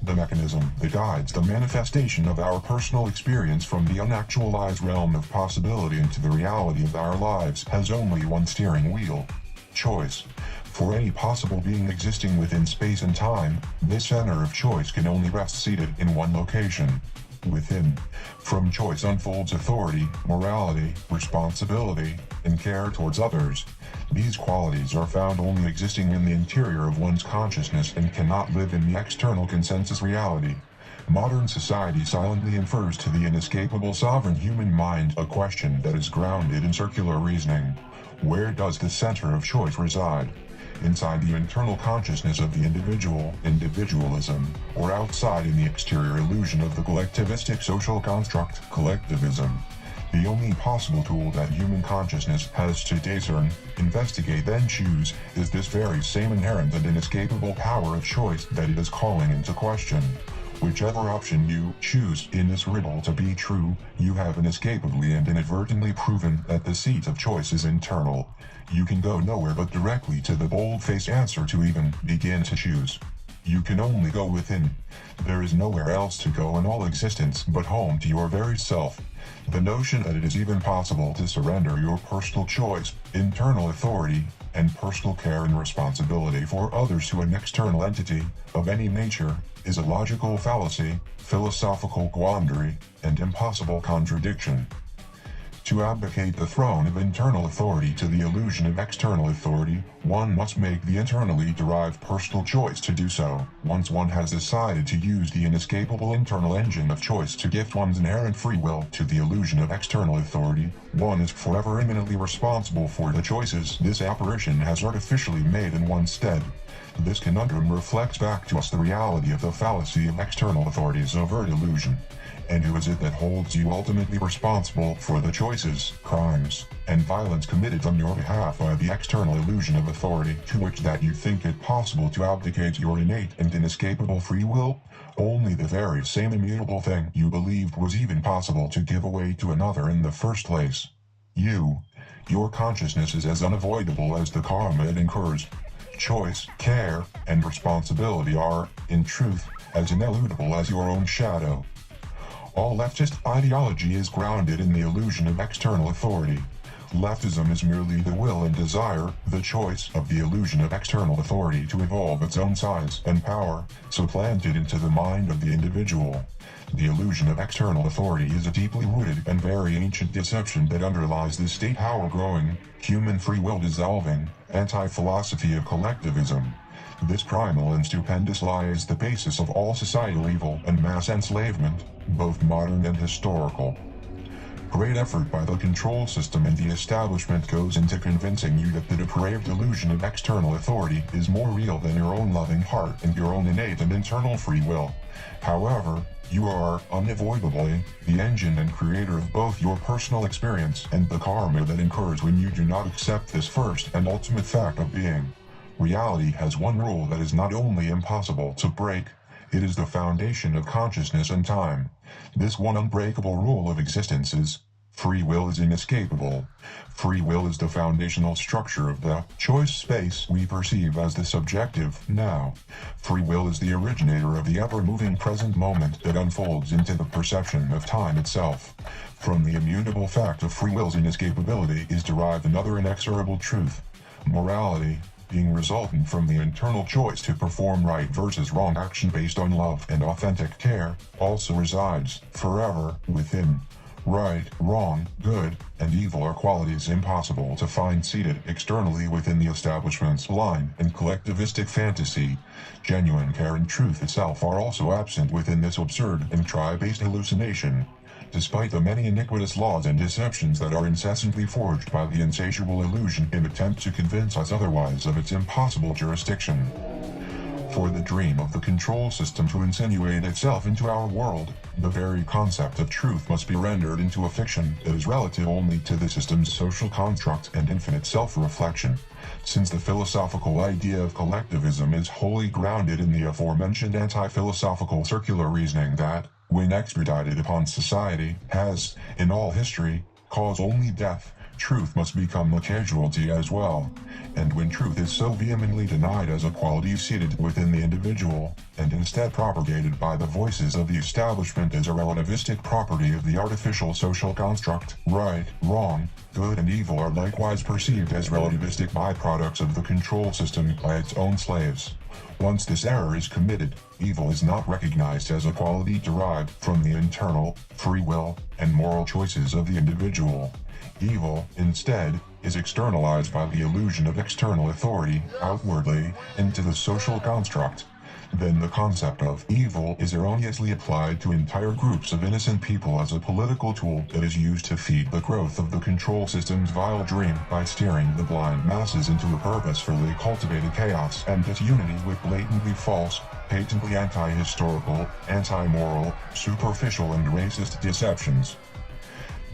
the mechanism that guides the manifestation of our personal experience from the unactualized realm of possibility into the reality of our lives, has only one steering wheel: choice. For any possible being existing within space and time, this center of choice can only rest seated in one location: within. From choice unfolds authority, morality, responsibility, and care towards others. These qualities are found only existing in the interior of one's consciousness and cannot live in the external consensus reality. Modern society silently infers to the inescapable sovereign human mind a question that is grounded in circular reasoning. Where does the center of choice reside? Inside the internal consciousness of the individual, individualism, or outside in the exterior illusion of the collectivistic social construct, collectivism? The only possible tool that human consciousness has to discern, investigate, then choose, is this very same inherent and inescapable power of choice that it is calling into question. Whichever option you choose in this riddle to be true, you have inescapably and inadvertently proven that the seat of choice is internal. You can go nowhere but directly to the bold-faced answer to even begin to choose. You can only go within. There is nowhere else to go in all existence but home to your very self. The notion that it is even possible to surrender your personal choice, internal authority, and personal care and responsibility for others to an external entity, of any nature, is a logical fallacy, philosophical quandary, and impossible contradiction. To abdicate the throne of internal authority to the illusion of external authority, one must make the internally derived personal choice to do so. Once one has decided to use the inescapable internal engine of choice to gift one's inherent free will to the illusion of external authority, one is forever imminently responsible for the choices this apparition has artificially made in one's stead. This conundrum reflects back to us the reality of the fallacy of external authority's overt illusion. And who is it that holds you ultimately responsible for the choices, crimes, and violence committed on your behalf by the external illusion of authority to which that you think it possible to abdicate your innate and inescapable free will? Only the very same immutable thing you believed was even possible to give away to another in the first place. Your consciousness is as unavoidable as the karma it incurs. Choice, care, and responsibility are, in truth, as ineludible as your own shadow. All leftist ideology is grounded in the illusion of external authority. Leftism is merely the will and desire, the choice of the illusion of external authority to evolve its own size and power, supplanted into the mind of the individual. The illusion of external authority is a deeply rooted and very ancient deception that underlies the state power growing, human free will dissolving, anti-philosophy of collectivism. This primal and stupendous lie is the basis of all societal evil and mass enslavement, both modern and historical. Great effort by the control system and the establishment goes into convincing you that the depraved illusion of external authority is more real than your own loving heart and your own innate and internal free will. However, you are, unavoidably, the engine and creator of both your personal experience and the karma that incurs when you do not accept this first and ultimate fact of being. Reality has one rule that is not only impossible to break, it is the foundation of consciousness and time. This one unbreakable rule of existence is: free will is inescapable. Free will is the foundational structure of the choice space we perceive as the subjective now. Free will is the originator of the ever-moving present moment that unfolds into the perception of time itself. From the immutable fact of free will's inescapability is derived another inexorable truth: morality, being resultant from the internal choice to perform right versus wrong action based on love and authentic care, also resides, forever, within. Right, wrong, good, and evil are qualities impossible to find seated externally within the establishment's blind and collectivistic fantasy. Genuine care and truth itself are also absent within this absurd and tri-based hallucination. Despite the many iniquitous laws and deceptions that are incessantly forged by the insatiable illusion in attempt to convince us otherwise of its impossible jurisdiction. For the dream of the control system to insinuate itself into our world, the very concept of truth must be rendered into a fiction that is relative only to the system's social construct and infinite self-reflection. Since the philosophical idea of collectivism is wholly grounded in the aforementioned anti-philosophical circular reasoning that, when expedited upon society, has, in all history, caused only death, truth must become a casualty as well. And when truth is so vehemently denied as a quality seated within the individual, and instead propagated by the voices of the establishment as a relativistic property of the artificial social construct, right, wrong, good and evil are likewise perceived as relativistic byproducts of the control system by its own slaves. Once this error is committed, evil is not recognized as a quality derived from the internal, free will, and moral choices of the individual. Evil, instead, is externalized by the illusion of external authority, outwardly, into the social construct. Then the concept of evil is erroneously applied to entire groups of innocent people as a political tool that is used to feed the growth of the control system's vile dream by steering the blind masses into a purposefully cultivated chaos and disunity with blatantly false, patently anti-historical, anti-moral, superficial and racist deceptions.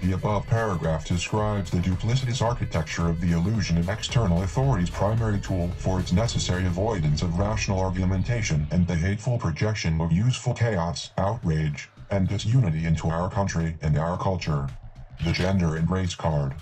The above paragraph describes the duplicitous architecture of the illusion of external authority's primary tool for its necessary avoidance of rational argumentation and the hateful projection of useful chaos, outrage, and disunity into our country and our culture. The gender and race card.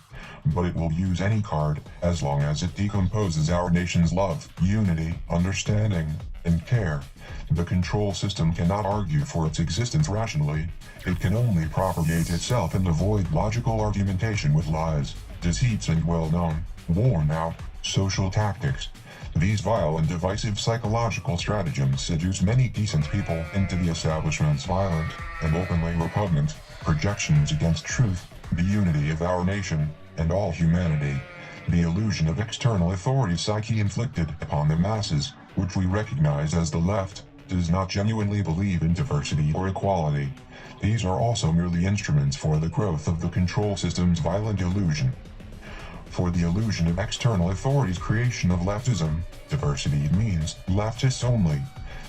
But it will use any card, as long as it decomposes our nation's love, unity, understanding, and care. The control system cannot argue for its existence rationally. It can only propagate itself and avoid logical argumentation with lies, deceits and well-known, worn-out, social tactics. These vile and divisive psychological stratagems seduce many decent people into the establishment's violent, and openly repugnant, projections against truth, the unity of our nation, and all humanity. The illusion of external authority psyche inflicted upon the masses, which we recognize as the left, does not genuinely believe in diversity or equality. These are also merely instruments for the growth of the control system's violent illusion. For the illusion of external authority's creation of leftism, diversity means leftists only.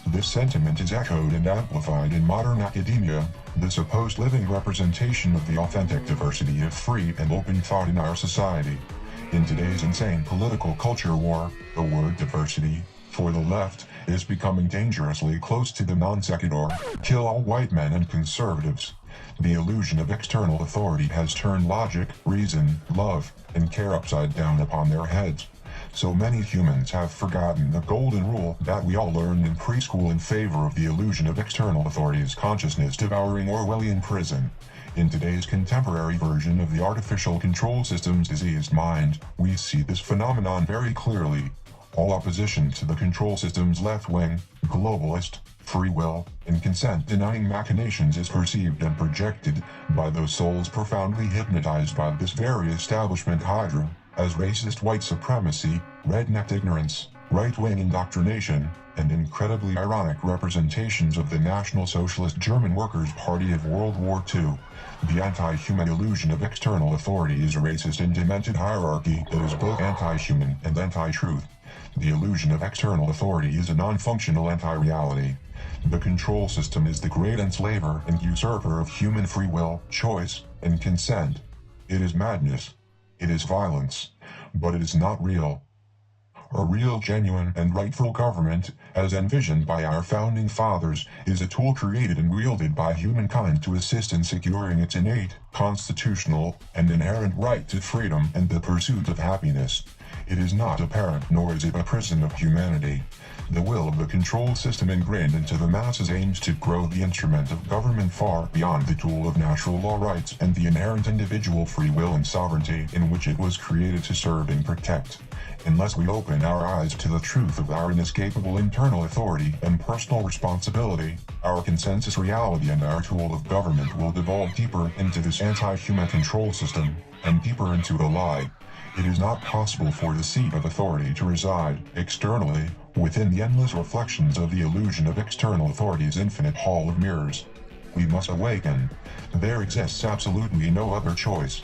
This sentiment is echoed and amplified in modern academia, the supposed living representation of the authentic diversity of free and open thought in our society. In today's insane political culture war, the word diversity, for the left, is becoming dangerously close to the non sequitur, kill all white men and conservatives. The illusion of external authority has turned logic, reason, love, and care upside down upon their heads. So many humans have forgotten the golden rule that we all learned in preschool in favor of the illusion of external authority's consciousness devouring Orwellian prison. In today's contemporary version of the artificial control system's diseased mind, we see this phenomenon very clearly. All opposition to the control system's left-wing, globalist, free will, and consent-denying machinations is perceived and projected by those souls profoundly hypnotized by this very establishment hydra as racist white supremacy, redneck ignorance, right-wing indoctrination, and incredibly ironic representations of the National Socialist German Workers' Party of World War II. The anti-human illusion of external authority is a racist and demented hierarchy that is both anti-human and anti-truth. The illusion of external authority is a non-functional anti-reality. The control system is the great enslaver and usurper of human free will, choice, and consent. It is madness. It is violence. But it is not real. A real, genuine, and rightful government, as envisioned by our founding fathers, is a tool created and wielded by humankind to assist in securing its innate, constitutional, and inherent right to freedom and the pursuit of happiness. It is not apparent, nor is it a prison of humanity. The will of the control system ingrained into the masses aims to grow the instrument of government far beyond the tool of natural law rights and the inherent individual free will and sovereignty in which it was created to serve and protect. Unless we open our eyes to the truth of our inescapable internal authority and personal responsibility, our consensus reality and our tool of government will devolve deeper into this anti-human control system, and deeper into a lie. It is not possible for the seat of authority to reside, externally, within the endless reflections of the illusion of external authority's infinite hall of mirrors. We must awaken. There exists absolutely no other choice.